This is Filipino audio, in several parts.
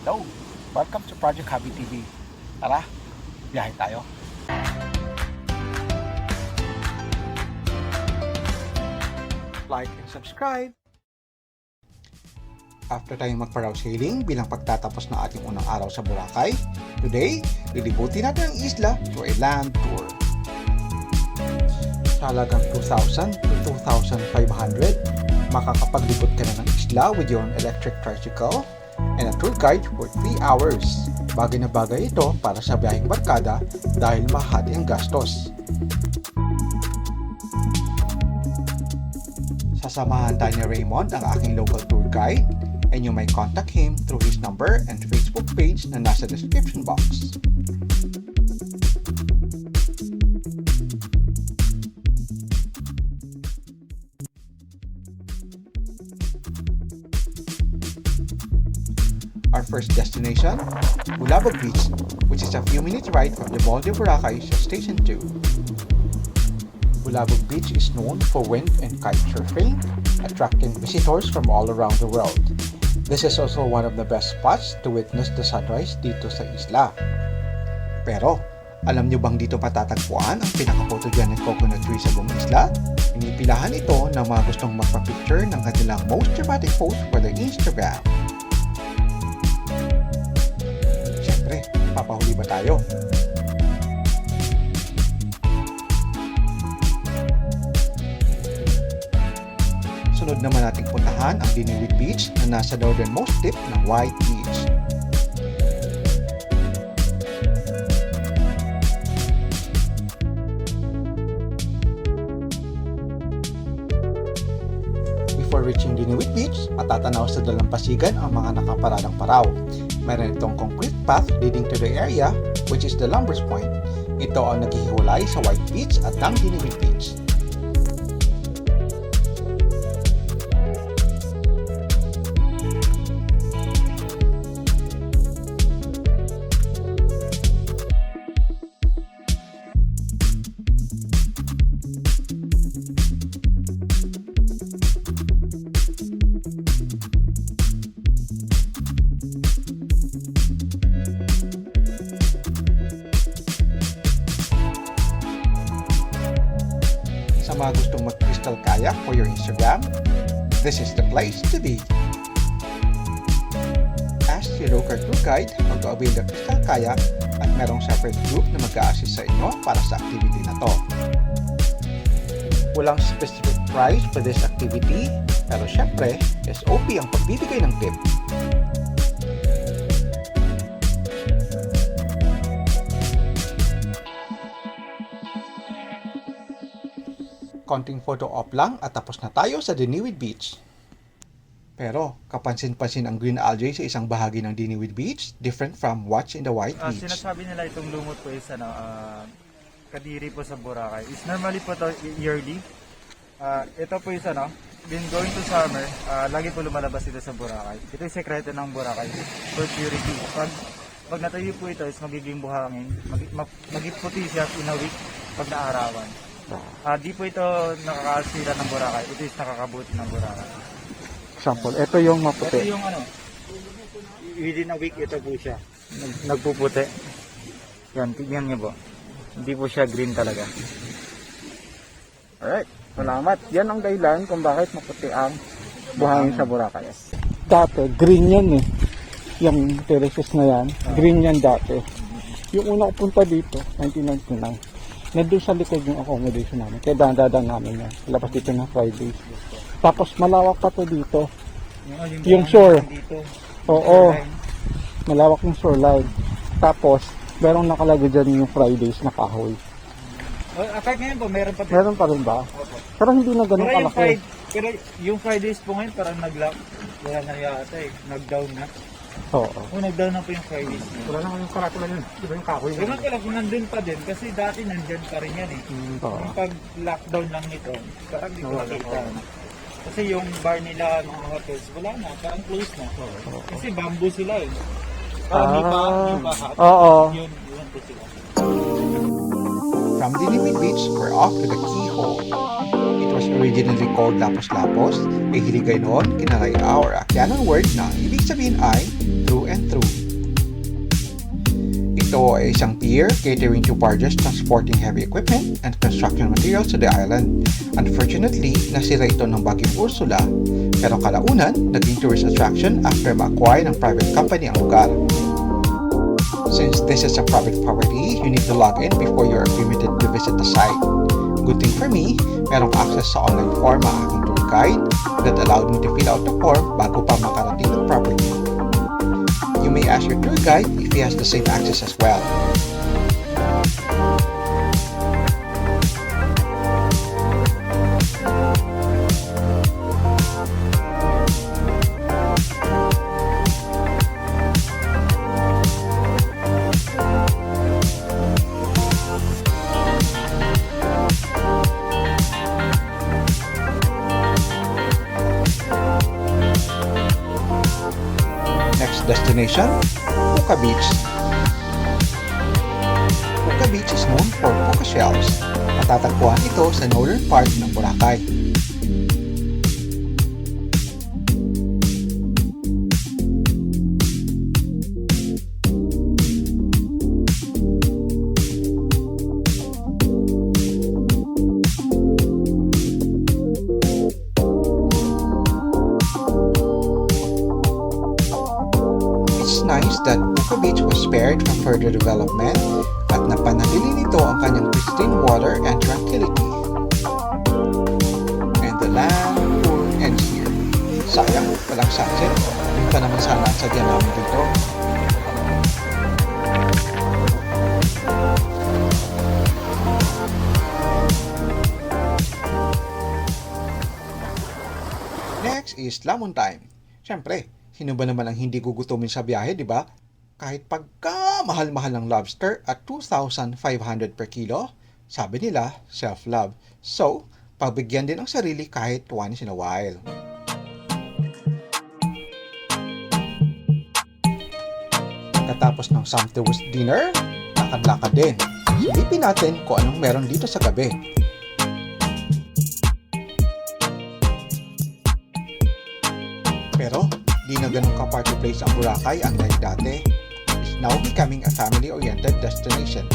Hello! Welcome to Project Hobby TV. Tara, biyahe tayo. Like and subscribe. After tayong mag-paraw sailing bilang pagtatapos ng ating unang araw sa Boracay, today, lilibutin natin ang isla through a land tour. Sa halagang 2,000 to 2,500, makakapaglibot ka na ng isla with your own electric tricycle and a tour guide for 3 hours. Bagay na bagay ito para sa biyaheng barkada dahil mahati ang gastos. Sasamahan tayo ni Raymond, ang aking local tour guide, and you may contact him through his number and Facebook page na nasa description box. Our first destination, Bulabog Beach, which is a few minutes ride from the Mall de Boracay sa Station 2. Bulabog Beach is known for wind and kite surfing, attracting visitors from all around the world. This is also one of the best spots to witness the sunrise dito sa isla. Pero, alam nyo bang dito matatagpuan ang pinaka-photogenic coconut tree sa buong isla? Inipilahan ito ng mga gustong magpa-picture ng kanilang most dramatic post for their Instagram. Siyempre, papahuli ba tayo? Sunod naman nating puntahan ang Diniwid Beach na nasa northernmost tip ng White Beach. Before reaching Diniwid Beach, matatanaw sa dalampasigan ang mga nakaparadang paraw. Meron itong concrete path leading to the area, which is the Lumbers Point. Ito ang naghihiwalay sa White Beach at ang Diniwid Beach. Sa mga gustong mag-crystal kayak for your Instagram, this is the place to be. Ask your local tour guide how to avail the crystal kayak at merong separate group na mag-a-assist sa inyo para sa activity na to. Walang specific price for this activity, pero syempre, SOP ang pagbibigay ng tip. Konting photo op lang at tapos na tayo sa Diniwid Beach. Pero kapansin-pansin ang green algae sa isang bahagi ng Diniwid Beach, different from what's in the White Beach. Sinasabi nila itong lumot po is kadiri po sa Boracay. Is normally po to yearly. Ito po is been going to summer, lagi po lumalabas ito sa Boracay. Ito yung sekreto ng Boracay for purity. Pag natayo po ito is magiging buhangin, magiputi siya in a week pag naarawan. Di po ito nakakasira ng Boracay. Ito is nakakabuti ng Boracay. Example, ito yung maputi. Ito yung within a week ito po siya. Nagpuputi. Yan, tignan niyo po. Hindi po siya green talaga. Alright, salamat. Yan ang dahilan kung bakit maputi ang buhangin sa Boracay. Dati, green yan eh. Yung terraces na yan, green yan dati. Yung una ko punta dito, 1999. Nandun sa likod yung accommodation namin. Kaya dadaan namin yan. Labas dito ng Fridays. Tapos malawak pa to dito. Yung shore. Oo. Malawak yung shoreline. Tapos, merong nakalagay dyan yung Fridays na kahoy. Kahit ngayon po, meron pa din. Meron pa rin ba? Pero hindi na ganun kalaki. Pero yung Fridays po ngayon, parang nag-lock. Wala na yata eh. Nag-down na. Oo. Nag-down na po yung Fridays. Wala na kayong karatula yun. Diba yung kahoy? Ewan ko lang kung nandun pa din. Kasi dati nandyan pa rin yan eh. Oo. Yung pag-lockdown lang nito, parang di ko nakita. Kasi yung bar nila, mga hotels, wala na. Parang close na. Kasi bamboo sila eh. Parang lipa hat. Oo. Yun po sila. From Diniwid Beach, we're off to the Keyhole. It was originally called Lapos-Lapos, ay hiligay noon kinalay our Akyanan word na ibig sabihin ay through and through. ito ay isang pier catering to barges transporting heavy equipment and construction materials to the island. Unfortunately, nasira ito ng Bagyong Ursula, pero kalaunan, naging tourist attraction after ma-acquire ng private company ang lugar. Since this is a private property, you need to log in before you are permitted to visit the site. Good thing for me, merong access sa online form ang aking tour guide that allowed me to fill out the form bago pa makarating ng property. You may ask your tour guide if he has the same access as well. Next destination, Puka Beach. Puka Beach is known for puka shells. Matatagpuan ito sa northern part ng Boracay. It's nice that Puka Beach was spared from further development at napanatili nito ang kanyang pristine water and tranquility. And the land tour ends here. Sayang, walang sunset. Yun pa naman sana ang sadya namin dito. Next is Lamon Time. Siyempre, sino ba naman ang hindi gugutumin sa biyahe, di ba? Kahit pagka mahal-mahal ng lobster at 2,500 per kilo, sabi nila, self-love. So, pagbigyan din ang sarili kahit once in a while. Pagkatapos ng sumptuous dinner, lakad-lakad din. Silipin natin kung anong meron dito sa gabi. Pero, di na ganun ka-party place ang Boracay unlike dati. It's now becoming a family-oriented destination.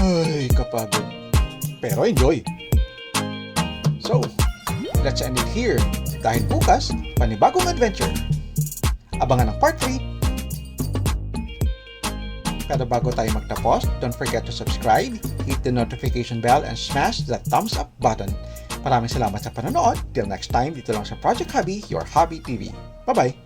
Ay, kapagod. Pero enjoy. So, let's end it here. Dahil bukas, panibagong adventure. Abangan ang part 3. Pero bago tayo magtapos, don't forget to subscribe, hit the notification bell, and smash that thumbs up button. Maraming salamat sa panonood. Till next time, dito lang sa Project Hobby, your hobby TV. Bye-bye!